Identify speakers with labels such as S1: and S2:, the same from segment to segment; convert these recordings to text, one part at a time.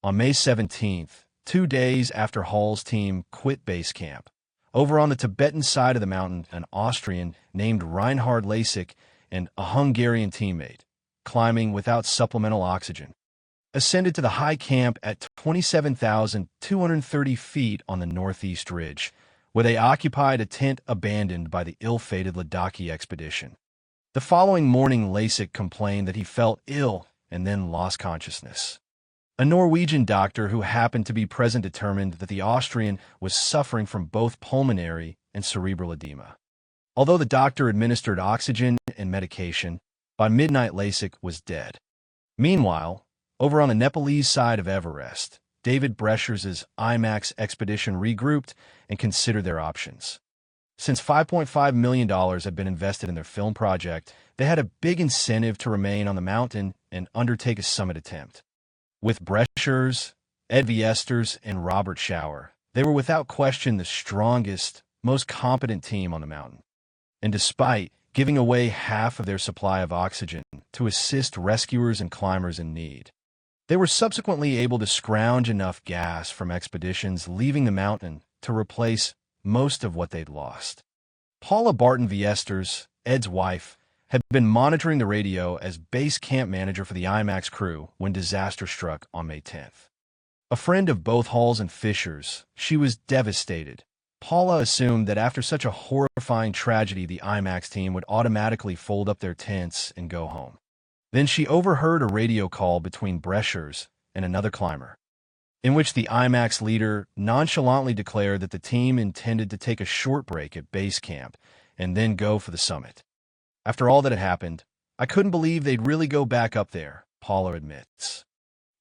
S1: On May 17th, 2 days after Hall's team quit base camp, over on the Tibetan side of the mountain, an Austrian named Reinhard Lasik and a Hungarian teammate, climbing without supplemental oxygen, ascended to the high camp at 27,230 feet on the northeast ridge, where they occupied a tent abandoned by the ill-fated Ladakhi expedition. The following morning, Lasik complained that he felt ill and then lost consciousness. A Norwegian doctor who happened to be present determined that the Austrian was suffering from both pulmonary and cerebral edema. Although the doctor administered oxygen and medication, by midnight Lasik was dead. Meanwhile, over on the Nepalese side of Everest, David Breschers's IMAX expedition regrouped and considered their options. Since $5.5 million had been invested in their film project, they had a big incentive to remain on the mountain and undertake a summit attempt. With Breschers, Ed Viesturs, and Robert Schauer, they were without question the strongest, most competent team on the mountain. And despite giving away half of their supply of oxygen to assist rescuers and climbers in need, they were subsequently able to scrounge enough gas from expeditions leaving the mountain to replace most of what they'd lost. Paula Barton Viesturs, Ed's wife, had been monitoring the radio as base camp manager for the IMAX crew when disaster struck on May 10th. A friend of both Halls and Fisher's, she was devastated. Paula assumed that after such a horrifying tragedy, the IMAX team would automatically fold up their tents and go home. Then she overheard a radio call between Breschers and another climber, in which the IMAX leader nonchalantly declared that the team intended to take a short break at base camp and then go for the summit. After all that had happened, I couldn't believe they'd really go back up there, Paula admits.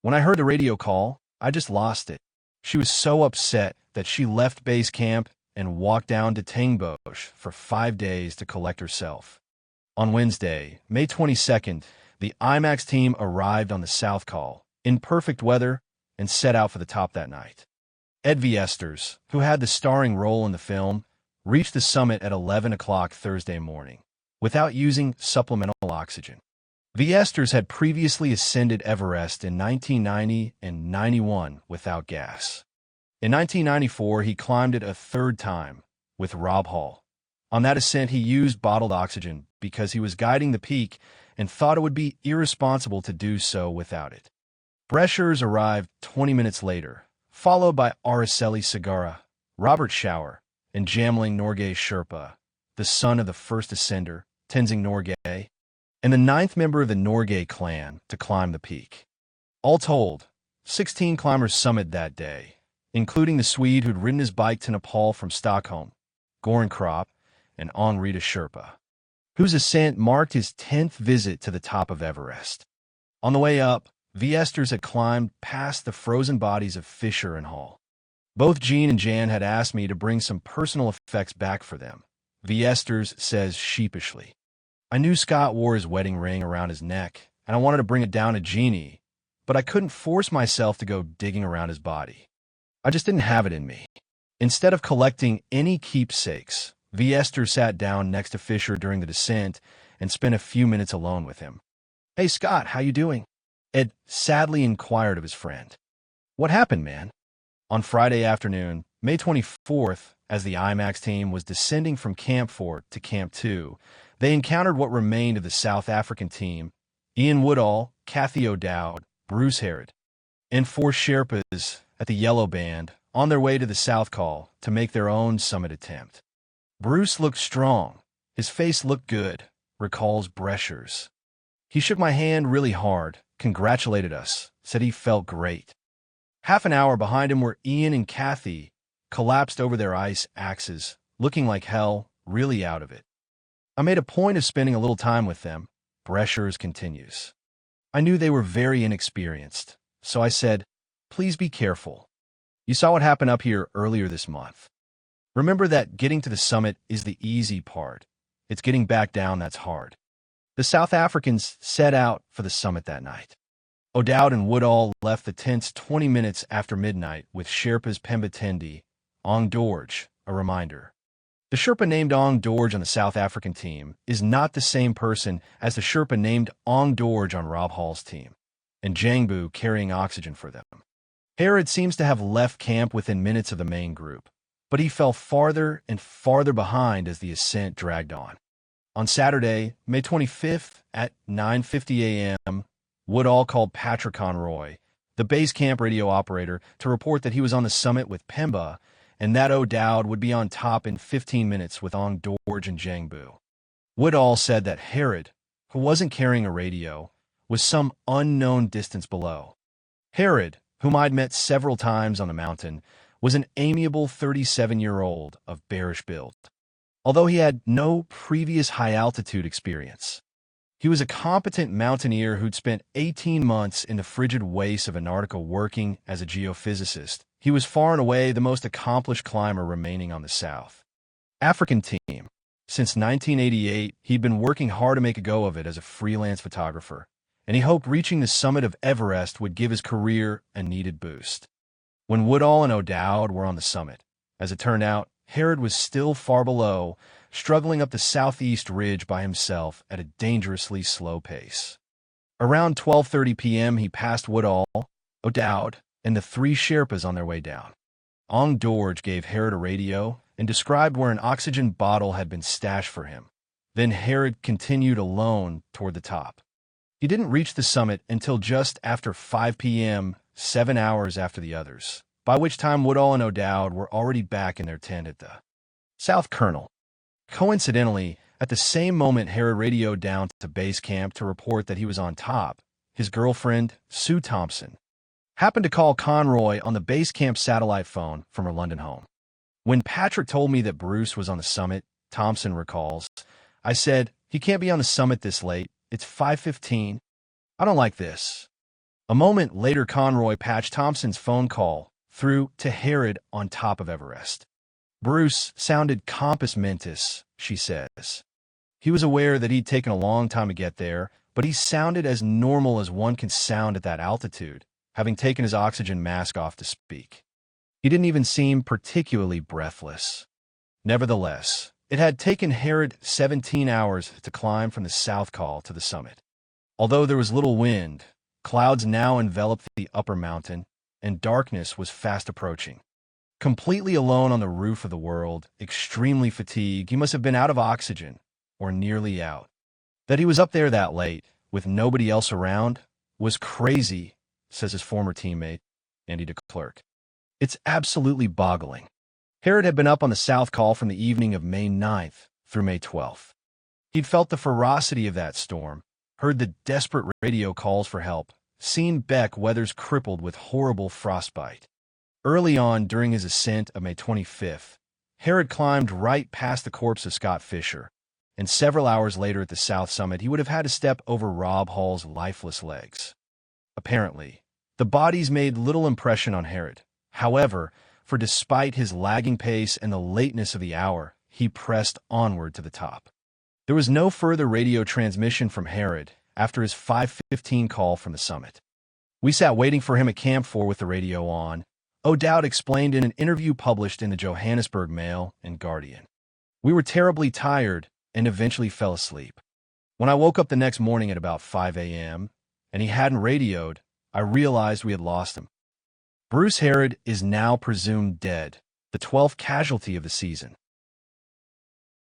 S1: When I heard the radio call, I just lost it. She was so upset that she left base camp and walked down to Tengboche for 5 days to collect herself. On Wednesday, May 22nd, the IMAX team arrived on the South Col in perfect weather and set out for the top that night. Ed Viesturs, who had the starring role in the film, reached the summit at 11 o'clock Thursday morning, without using supplemental oxygen. Viesturs had previously ascended Everest in 1990 and 91 without gas. In 1994, he climbed it a third time with Rob Hall. On that ascent, he used bottled oxygen because he was guiding the peak and thought it would be irresponsible to do so without it. Breschers arrived 20 minutes later, followed by Araceli Segarra, Robert Schauer, and Jamling Norgay Sherpa, the son of the first ascender, Tenzing Norgay, and the 9th member of the Norgay clan to climb the peak. All told, 16 climbers summited that day, including the Swede who'd ridden his bike to Nepal from Stockholm, Goran Kropp, and Henri de Sherpa, whose ascent marked his 10th visit to the top of Everest. On the way up, Viesturs had climbed past the frozen bodies of Fisher and Hall. Both Gene and Jan had asked me to bring some personal effects back for them, Viesturs says sheepishly. I knew Scott wore his wedding ring around his neck, and I wanted to bring it down to Jeannie, but I couldn't force myself to go digging around his body. I just didn't have it in me. Instead of collecting any keepsakes, Viesturs sat down next to Fisher during the descent and spent a few minutes alone with him. "Hey, Scott, how you doing?" Ed sadly inquired of his friend. "What happened, man?" On Friday afternoon, May 24th, as the IMAX team was descending from Camp 4 to Camp 2, they encountered what remained of the South African team: Ian Woodall, Kathy O'Dowd, Bruce Harrod, and 4 Sherpas at the Yellow Band on their way to the South Col to make their own summit attempt. Bruce looked strong. His face looked good, recalls Breschers. He shook my hand really hard, congratulated us, said he felt great. Half an hour behind him were Ian and Kathy, collapsed over their ice axes, looking like hell, really out of it. I made a point of spending a little time with them, Breschers continues. I knew they were very inexperienced, so I said, "Please be careful. You saw what happened up here earlier this month. Remember that getting to the summit is the easy part. It's getting back down that's hard." The South Africans set out for the summit that night. O'Dowd and Woodall left the tents 20 minutes after midnight with Sherpa's Pembatendi, Ong Dorje, a reminder. The Sherpa named Ong Dorje on the South African team is not the same person as the Sherpa named Ong Dorje on Rob Hall's team, and Jangbu carrying oxygen for them. Herod seems to have left camp within minutes of the main group, but he fell farther and farther behind as the ascent dragged on. On Saturday, May 25th at 9:50 a.m., Woodall called Patrick Conroy, the base camp radio operator, to report that he was on the summit with Pemba and that O'Dowd would be on top in 15 minutes with Ong Dorj and Zhang Bu. Woodall said that Herod, who wasn't carrying a radio, was some unknown distance below. Herod, whom I'd met several times on the mountain, was an amiable 37-year-old of bearish build. Although he had no previous high-altitude experience, he was a competent mountaineer who'd spent 18 months in the frigid wastes of Antarctica working as a geophysicist. He was far and away the most accomplished climber remaining on the South African team. Since 1988, he'd been working hard to make a go of it as a freelance photographer, and he hoped reaching the summit of Everest would give his career a needed boost. When Woodall and O'Dowd were on the summit, as it turned out, Herod was still far below, struggling up the southeast ridge by himself at a dangerously slow pace. Around 12:30 p.m., he passed Woodall, O'Dowd, and the three Sherpas on their way down. Ong Dorj gave Herod a radio and described where an oxygen bottle had been stashed for him. Then Herod continued alone toward the top. He didn't reach the summit until just after 5 p.m., 7 hours after the others, by which time Woodall and O'Dowd were already back in their tent at the South Colonel. Coincidentally, at the same moment Herod radioed down to base camp to report that he was on top, his girlfriend, Sue Thompson, happened to call Conroy on the base camp satellite phone from her London home. When Patrick told me that Bruce was on the summit, Thompson recalls, I said, "He can't be on the summit this late. It's 5:15. I don't like this." A moment later, Conroy patched Thompson's phone call through to Herod on top of Everest. Bruce sounded compos mentis, she says. He was aware that he'd taken a long time to get there, but he sounded as normal as one can sound at that altitude, having taken his oxygen mask off to speak. He didn't even seem particularly breathless. Nevertheless, it had taken Herod 17 hours to climb from the South Col to the summit. Although there was little wind, clouds now enveloped the upper mountain, and darkness was fast approaching. Completely alone on the roof of the world, extremely fatigued, he must have been out of oxygen, or nearly out. That he was up there that late, with nobody else around, was crazy, says his former teammate, Andy de Klerk. It's absolutely boggling. Herod had been up on the South Col from the evening of May 9th through May 12th. He'd felt the ferocity of that storm, heard the desperate radio calls for help, seen Beck Weathers crippled with horrible frostbite. Early on during his ascent of May 25th, Herod climbed right past the corpse of Scott Fisher, and several hours later at the South Summit he would have had to step over Rob Hall's lifeless legs. Apparently, the bodies made little impression on Herod. However, for despite his lagging pace and the lateness of the hour, he pressed onward to the top. There was no further radio transmission from Herod after his 5:15 call from the summit. We sat waiting for him at Camp 4 with the radio on, O'Dowd explained in an interview published in the Johannesburg Mail and Guardian. We were terribly tired and eventually fell asleep. When I woke up the next morning at about 5 a.m., and he hadn't radioed, I realized we had lost him. Bruce Herod is now presumed dead, the 12th casualty of the season.